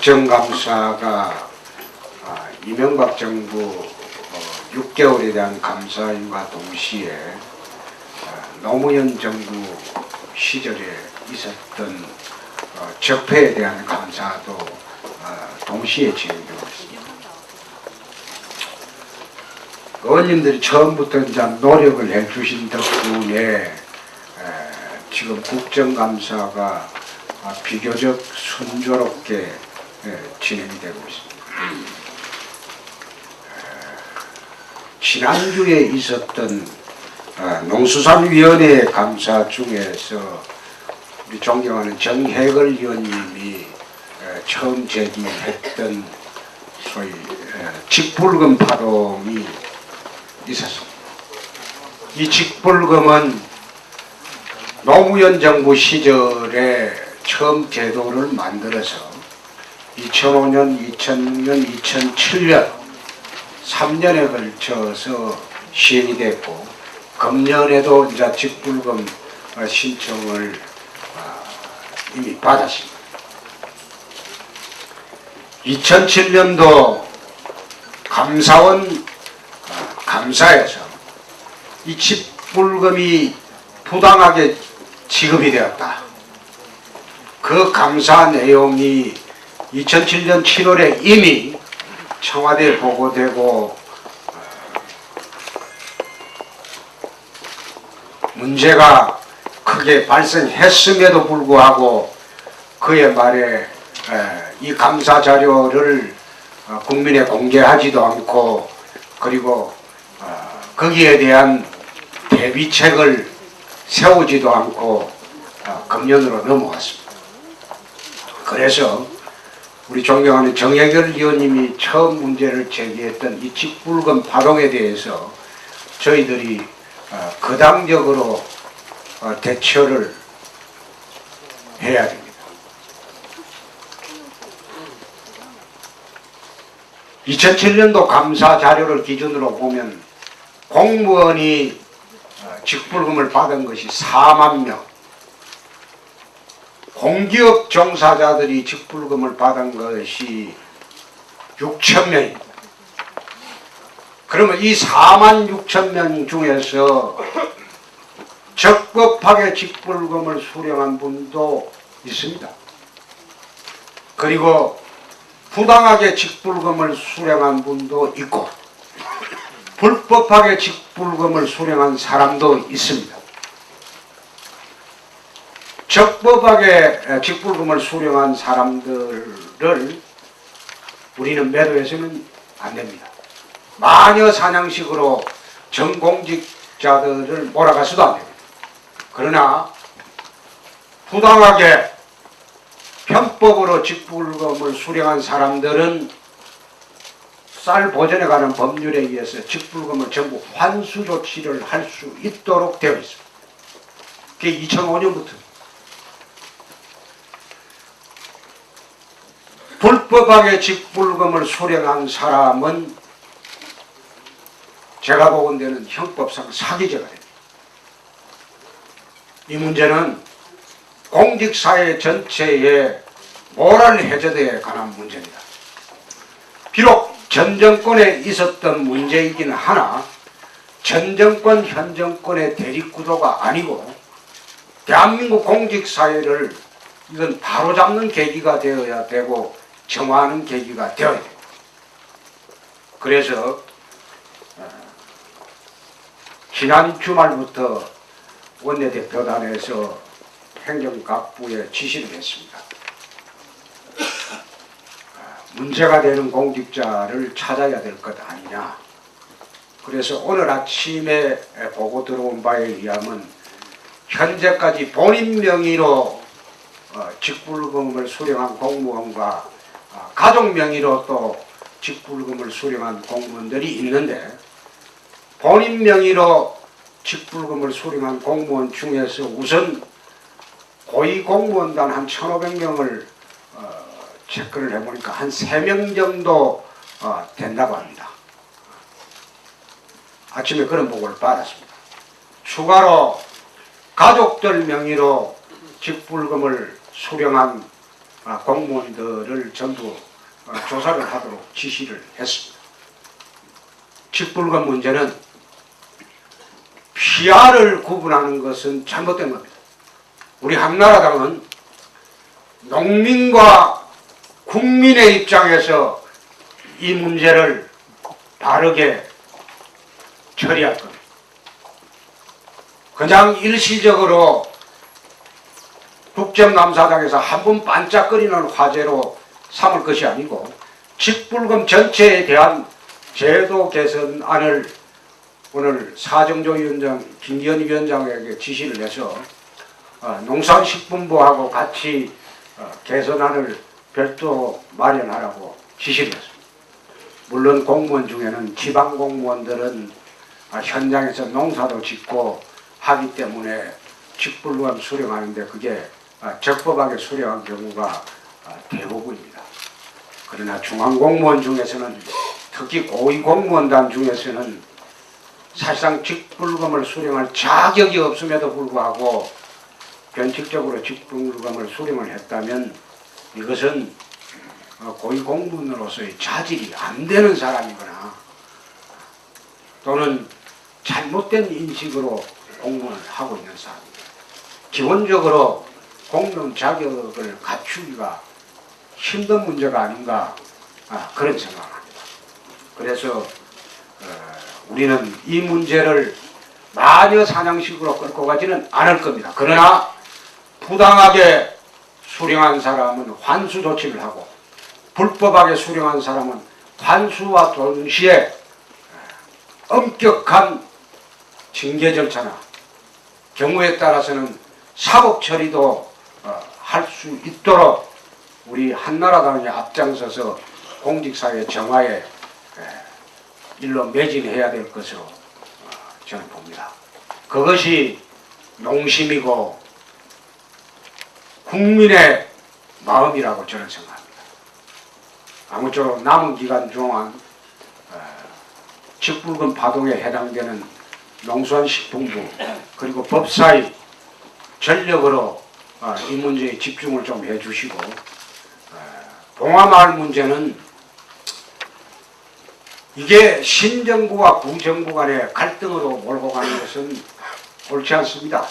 국정감사가 이명박 정부 6개월에 대한 감사인과 동시에 노무현 정부 시절에 있었던 적폐에 대한 감사도 동시에 진행되고 있습니다. 의원님들이 처음부터 이제 노력을 해주신 덕분에 지금 국정감사가 비교적 순조롭게 진행이 되고 있습니다. 지난주에 있었던 농수산위원회 감사 중에서 우리 존경하는 정혜걸 의원님이 처음 제기했던 소위 직불금 파동이 있었습니다. 이 직불금은 노무현 정부 시절에 처음 제도를 만들어서 2005년, 2000년, 2007년 3년에 걸쳐서 시행이 됐고 금년에도 이제 직불금 신청을 이미 받았습니다. 2007년도 감사원 감사에서 이 직불금이 부당하게 지급이 되었다. 그 감사 내용이 2007년 7월에 이미 청와대에 보고되고 문제가 크게 발생했음에도 불구하고 그의 말에 이 감사 자료를 국민에 공개하지도 않고 그리고 거기에 대한 대비책을 세우지도 않고 금년으로 넘어갔습니다. 그래서 우리 존경하는 정혜걸 의원님이 처음 문제를 제기했던 이 직불금 파동에 대해서 저희들이 거당적으로 대처를 해야 됩니다. 2007년도 감사 자료를 기준으로 보면 공무원이 직불금을 받은 것이 4만 명, 공기업 종사자들이 직불금을 받은 것이 6천 명입니다. 그러면 이 4만 6천 명 중에서 적법하게 직불금을 수령한 분도 있습니다. 그리고 부당하게 직불금을 수령한 분도 있고 불법하게 직불금을 수령한 사람도 있습니다. 적법하게 직불금을 수령한 사람들을 우리는 매도해서는 안 됩니다. 마녀 사냥식으로 정공직자들을 몰아가서도 안 됩니다. 그러나 부당하게 편법으로 직불금을 수령한 사람들은 쌀 보전에 관한 법률에 의해서 직불금을 전부 환수 조치를 할 수 있도록 되어 있습니다. 그게 2005년부터 불법하게 직불금을 수령한 사람은 제가 보건대는 형법상 사기죄가 됩니다. 이 문제는 공직사회 전체의 모랄 해저드에 관한 문제입니다. 비록 전 정권에 있었던 문제이긴 하나 전 정권, 현 정권의 대립구도가 아니고 대한민국 공직사회를 이건 바로잡는 계기가 되어야 되고 정화하는 계기가 되어야 됩니다. 그래서 지난 주말부터 원내대표단에서 행정각부에 지시를 했습니다. 문제가 되는 공직자를 찾아야 될 것 아니냐. 그래서 오늘 아침에 보고 들어온 바에 의하면 현재까지 본인 명의로 직불금을 수령한 공무원과 가족 명의로 또 직불금을 수령한 공무원들이 있는데 본인 명의로 직불금을 수령한 공무원 중에서 우선 고위공무원단 한 1,500명을 체크를 해보니까 한 3명 정도 된다고 합니다. 아침에 그런 보고를 받았습니다. 추가로 가족들 명의로 직불금을 수령한 공무원들을 전부 조사를 하도록 지시를 했습니다. 직불금 문제는 피아를 구분하는 것은 잘못된 겁니다. 우리 한나라당은 농민과 국민의 입장에서 이 문제를 바르게 처리할 겁니다. 그냥 일시적으로 국정감사장에서 한 번 반짝거리는 화제로 삼을 것이 아니고 직불금 전체에 대한 제도 개선안을 오늘 사정조위원장 김기현 위원장에게 지시를 해서 농산식품부하고 같이 개선안을 별도 마련하라고 지시를 했습니다. 물론 공무원 중에는 지방 공무원들은 현장에서 농사도 짓고 하기 때문에 직불금 수령하는데 그게 적법하게 수령한 경우가 대부분입니다. 그러나 중앙공무원 중에서는 특히 고위공무원단 중에서는 사실상 직불금을 수령할 자격이 없음에도 불구하고 변칙적으로 직불금을 수령을 했다면 이것은 고위공무원으로서의 자질이 안 되는 사람이거나 또는 잘못된 인식으로 공무원을 하고 있는 사람입니다. 기본적으로 공무원 자격을 갖추기가 힘든 문제가 아닌가 그런 생각을 합니다. 그래서 우리는 이 문제를 마녀 사냥식으로 끌고 가지는 않을 겁니다. 그러나 부당하게 수령한 사람은 환수 조치를 하고 불법하게 수령한 사람은 환수와 동시에 엄격한 징계 절차나 경우에 따라서는 사법 처리도 할 수 있도록 우리 한나라당이 앞장서서 공직사회 정화에 일로 매진해야 될 것으로 저는 봅니다. 그것이 농심이고 국민의 마음이라고 저는 생각합니다. 아무쪼록 남은 기간 동안 직불금 파동에 해당되는 농수산식품부 그리고 법사위 전력으로 이 문제에 집중을 좀 해주시고 봉화마을 문제는 이게 신정부와 구정부 간의 갈등으로 몰고 가는 것은 옳지 않습니다.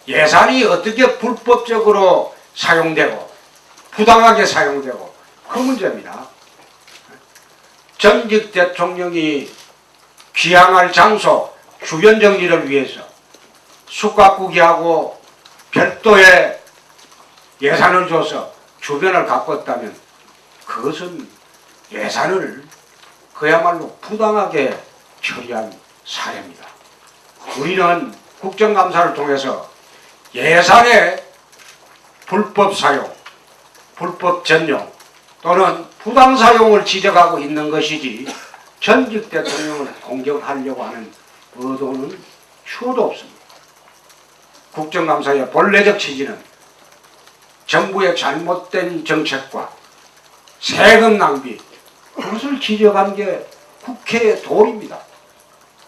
예산이 어떻게 불법적으로 사용되고 부당하게 사용되고 그 문제입니다. 전직 대통령이 귀향할 장소 주변 정리를 위해서 숙각구기하고 별도의 예산을 줘서 주변을 가꿨다면 그것은 예산을 그야말로 부당하게 처리한 사례입니다. 우리는 국정감사를 통해서 예산의 불법 사용, 불법 전용 또는 부당 사용을 지적하고 있는 것이지 전직 대통령을 공격하려고 하는 의도는 추호도 없습니다. 국정감사의 본래적 취지는 정부의 잘못된 정책과 세금 낭비 그것을 지적한 게 국회의 도리입니다.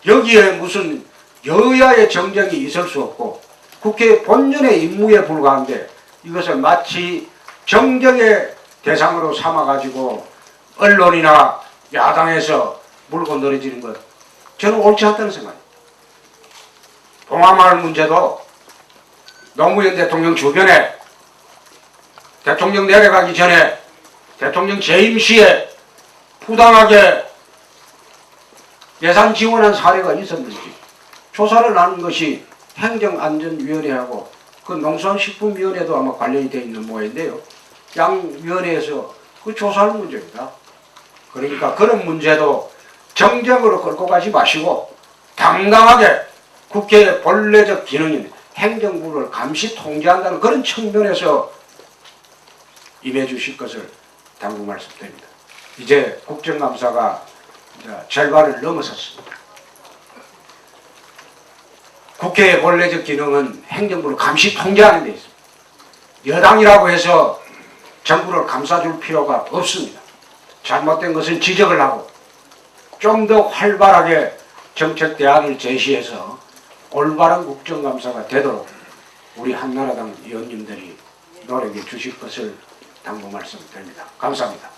여기에 무슨 여야의 정쟁이 있을 수 없고 국회의 본연의 임무에 불과한데 이것을 마치 정쟁의 대상으로 삼아가지고 언론이나 야당에서 물고 늘어지는 것 저는 옳지 않다는 생각입니다. 봉화마을 문제도 노무현 대통령 주변에 대통령 내려가기 전에 대통령 재임 시에 부당하게 예산 지원한 사례가 있었는지 조사를 하는 것이 행정안전위원회하고 그 농수산식품위원회도 아마 관련이 되어 있는 모양인데요. 양 위원회에서 그 조사하는 문제입니다. 그러니까 그런 문제도 정쟁으로 끌고 가지 마시고 당당하게 국회의 본래적 기능인 행정부를 감시 통제한다는 그런 측면에서 임해 주실 것을 당부 말씀드립니다. 이제 국정감사가 절반을 넘어섰습니다. 국회의 본래적 기능은 행정부를 감시 통제하는 데 있습니다. 여당이라고 해서 정부를 감싸줄 필요가 없습니다. 잘못된 것은 지적을 하고 좀 더 활발하게 정책 대안을 제시해서 올바른 국정감사가 되도록 우리 한나라당 의원님들이 노력해 주실 것을 당부 말씀드립니다. 감사합니다.